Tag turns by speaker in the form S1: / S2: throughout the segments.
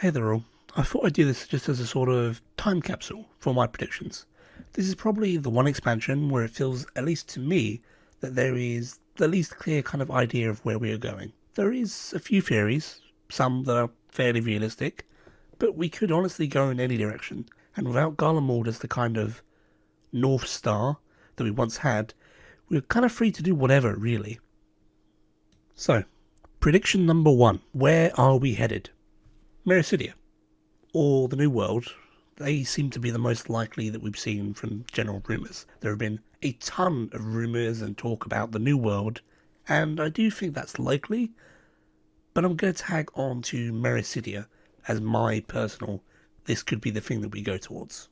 S1: Hey there all. I thought I'd do this just as a sort of time capsule for my predictions. This is probably the one expansion where it feels, at least to me, that there is the least clear kind of idea of where we are going. There is a few theories, some that are fairly realistic, but we could honestly go in any direction. And without Garlemald as the kind of North Star that we once had, we're kind of free to do whatever, really. So, prediction number one. Where are we headed? Mericidia, or the New World, they seem to be the most likely that we've seen from general rumours. There have been a ton of rumours and talk about the New World, and I do think that's likely, but I'm going to tag on to Mericidia as my personal, this could be the thing that we go towards.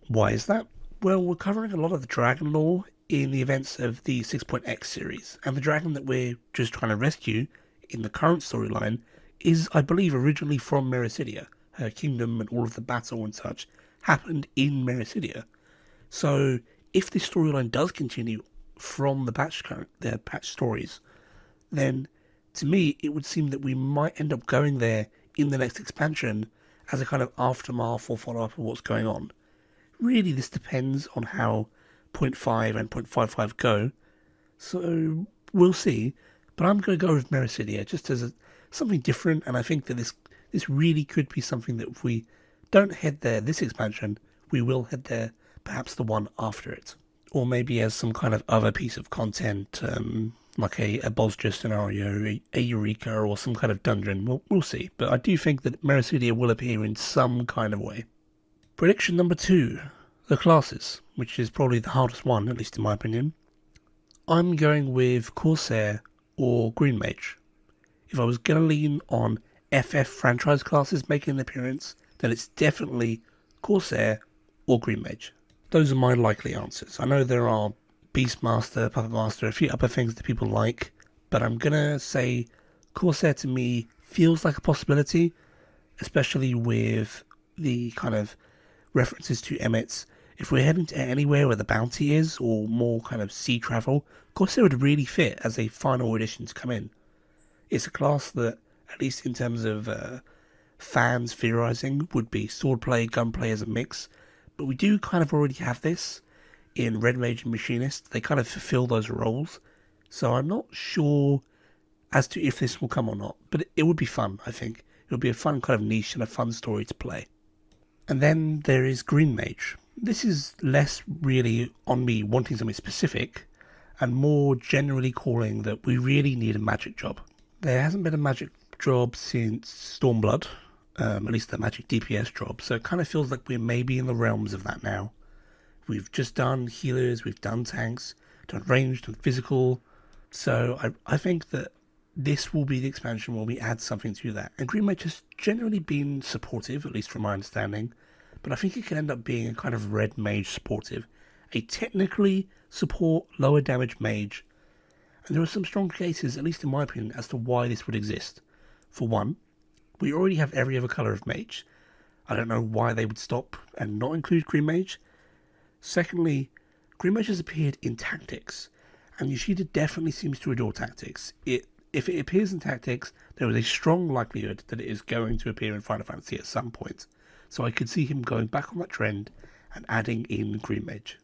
S1: Why is that? Well, we're covering a lot of the dragon lore in the events of the 6.x series, and the dragon that we're just trying to rescue in the current storyline is, I believe, originally from Mericidia. Her kingdom and all of the battle and such happened in Mericidia. So, if this storyline does continue from the patch stories, then to me it would seem that we might end up going there in the next expansion as a kind of aftermath or follow-up of what's going on. Really, this depends on how point 0.5 and 0.55 go, so we'll see. But I'm going to go with Mericidia just as something different, and I think that this really could be something that if we don't head there this expansion, we will head there perhaps the one after it. Or maybe as some kind of other piece of content, like a Bosja scenario, a Eureka, or some kind of dungeon. We'll see. But I do think that Mericidia will appear in some kind of way. Prediction number two, the classes, which is probably the hardest one, at least in my opinion. I'm going with Corsair or Green Mage. If I was going to lean on FF franchise classes making an appearance, then it's definitely Corsair or Green Mage. Those are my likely answers. I know there are Beastmaster, Puppet Master, a few other things that people like, but I'm going to say Corsair to me feels like a possibility, especially with the kind of references to Emmets. If we're heading to anywhere where the bounty is, or more kind of sea travel, Corsair would really fit as a final edition to come in. It's a class that, at least in terms of fans theorising, would be swordplay, gunplay as a mix, but we do kind of already have this in Red Mage and Machinist. They kind of fulfill those roles, so I'm not sure as to if this will come or not, but it would be fun, I think. It would be a fun kind of niche and a fun story to play. And then there is Green Mage. This is less really on me wanting something specific, and more generally calling that we really need a magic job. There hasn't been a magic job since Stormblood, at least the magic DPS job, so it kind of feels like we're maybe in the realms of that now. We've just done healers, we've done tanks, done ranged and physical, so I think that this will be the expansion where we add something to that. And Green Mage has generally been supportive, at least from my understanding, but I think it can end up being a kind of Red Mage supportive. A technically support, lower damage mage. And there are some strong cases, at least in my opinion, as to why this would exist. For one, we already have every other colour of mage. I don't know why they would stop and not include Green Mage. Secondly, Green Mage has appeared in tactics, and Yoshida definitely seems to adore tactics. If it appears in tactics, there is a strong likelihood that it is going to appear in Final Fantasy at some point. So I could see him going back on that trend and adding in Green Mage.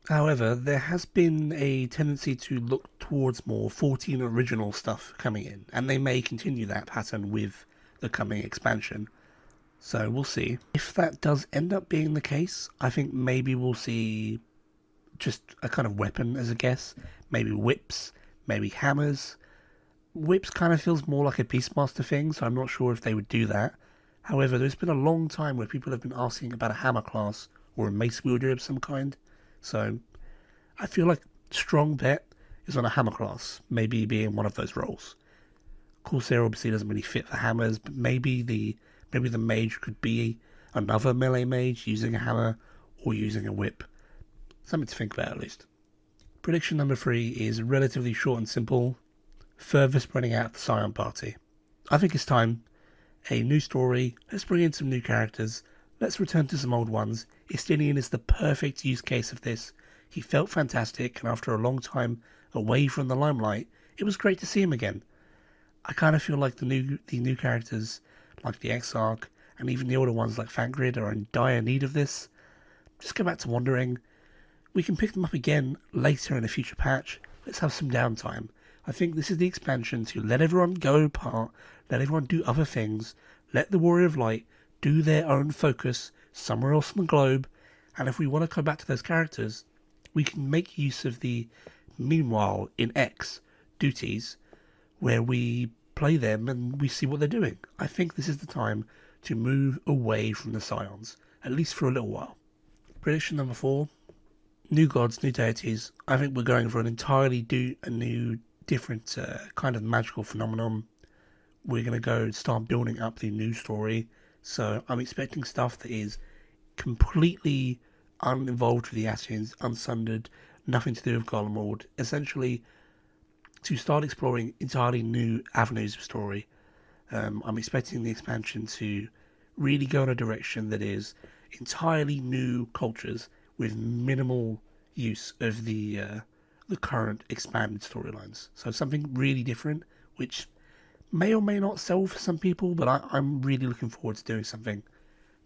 S1: However, there has been a tendency to look towards more 14 original stuff coming in, and they may continue that pattern with the coming expansion. So we'll see. If that does end up being the case, I think maybe we'll see just a kind of weapon as a guess. Maybe whips, maybe hammers. Whips kind of feels more like a Beastmaster thing, so I'm not sure if they would do that. However, there's been a long time where people have been asking about a hammer class or a mace wielder of some kind. So I feel like strong bet is on a hammer class, maybe being one of those roles. Corsair obviously doesn't really fit for hammers, but maybe the mage could be another melee mage using a hammer or using a whip. Something to think about at least. Prediction number 3 is relatively short and simple. Further spreading out the Scion party. I think it's time. A new story, let's bring in some new characters, let's return to some old ones. Estinian is the perfect use case of this. He felt fantastic, and after a long time away from the limelight, it was great to see him again. I kind of feel like the new characters, like the Exarch and even the older ones like Fangrid are in dire need of this. Just go back to Wandering. We can pick them up again later in a future patch. Let's have some downtime. I think this is the expansion to let everyone go apart, let everyone do other things, let the Warrior of Light do their own focus somewhere else on the globe, and if we want to go back to those characters, we can make use of the Meanwhile in X duties where we play them and we see what they're doing. I think this is the time to move away from the Scions, at least for a little while. Prediction number 4. New gods, new deities. I think we're going for an entirely new, different kind of magical phenomenon. We're going to go start building up the new story. So I'm expecting stuff that is completely uninvolved with the Ascians, unsundered, nothing to do with Garlemald. Essentially, to start exploring entirely new avenues of story. I'm expecting the expansion to really go in a direction that is entirely new cultures with minimal use of the current expanded storylines. So something really different, which may or may not sell for some people, but I'm really looking forward to doing something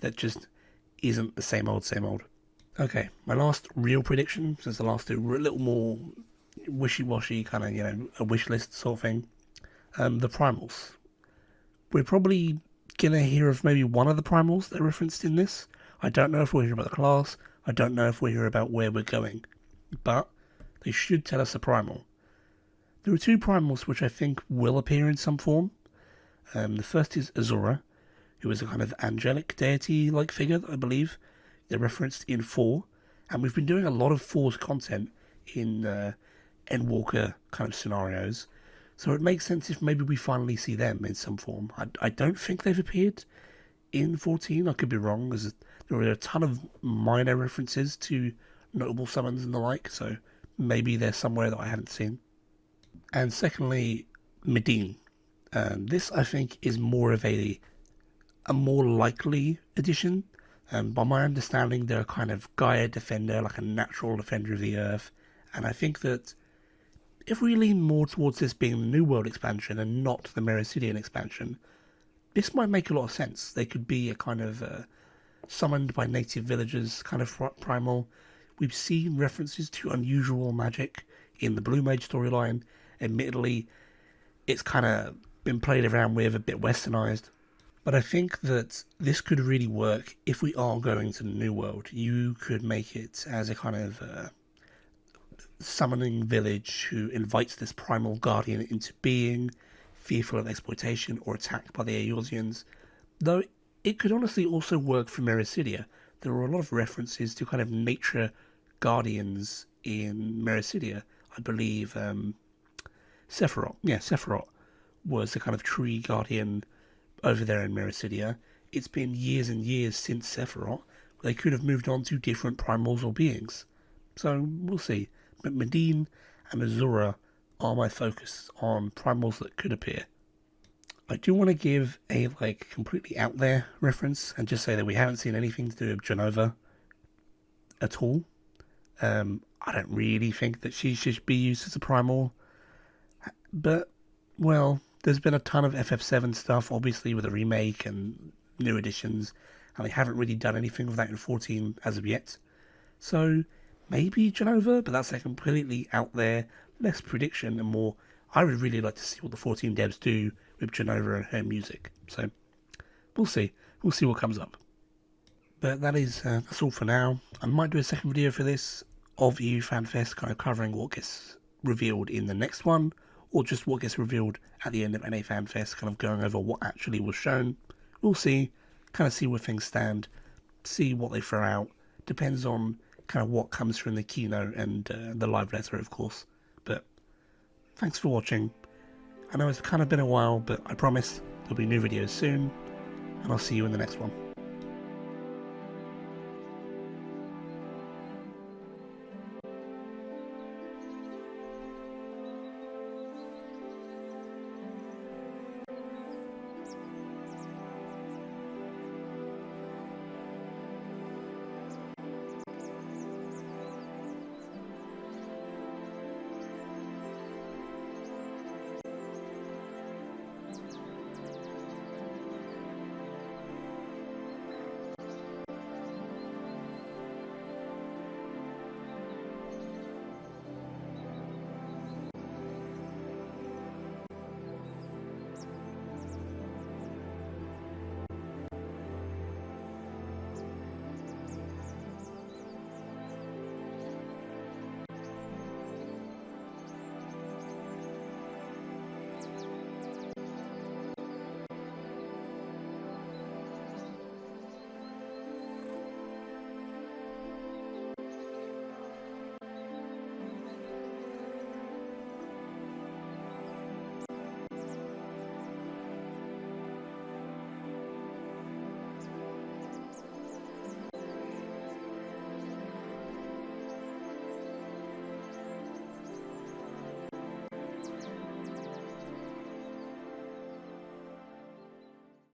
S1: that just isn't the same old, same old. Okay, my last real prediction, since the last two were a little more wishy-washy, kind of, a wish list sort of thing. The Primals. We're probably going to hear of maybe one of the Primals that are referenced in this. I don't know if we'll hear about the class. I don't know if we'll hear about where we're going. But they should tell us a Primal. There are two Primals which I think will appear in some form. The first is Azura, who is a kind of angelic deity-like figure, I believe. They're referenced in 4. And we've been doing a lot of 4's content in Endwalker kind of scenarios. So it makes sense if maybe we finally see them in some form. I don't think they've appeared in 14. I could be wrong, as there are a ton of minor references to notable summons and the like, so maybe they're somewhere that I haven't seen. And secondly, Medine. This, I think, is more of a more likely addition. By my understanding, they're a kind of Gaia defender, like a natural defender of the Earth. And I think that if we lean more towards this being the New World expansion and not the Mericidian expansion, this might make a lot of sense. They could be a kind of summoned by native villagers kind of primal. We've seen references to unusual magic in the Blue Mage storyline. Admittedly, it's kind of been played around with, a bit westernized. But I think that this could really work if we are going to the New World. You could make it as a kind of summoning village who invites this primal guardian into being, fearful of exploitation or attacked by the Eorzeans. Though it could honestly also work for Mericidia. There are a lot of references to kind of nature guardians in Mericidia. I believe Sephiroth. Yeah, Sephiroth was the kind of tree guardian over there in Mericidia. It's been years and years since Sephiroth. They could have moved on to different primals or beings. So we'll see. But Medine and Azura are my focus on primals that could appear. I do want to give a completely out there reference and just say that we haven't seen anything to do with Genova at all. I don't really think that she should be used as a primal. But, well, there's been a ton of FF7 stuff, obviously, with a remake and new additions, and they haven't really done anything with that in 14 as of yet. So, maybe Genova, but that's a completely out there, less prediction and more, I would really like to see what the 14 devs do with Genova and her music. So, we'll see. We'll see what comes up. But that's all for now. I might do a second video for this of NA Fanfest, kind of covering what gets revealed in the next one, or just what gets revealed at the end of NA Fanfest, kind of going over what actually was shown. We'll see, kind of see where things stand, see what they throw out. Depends on kind of what comes from the keynote and the live letter, of course. But thanks for watching. I know it's kind of been a while, but I promise there'll be new videos soon, and I'll see you in the next one.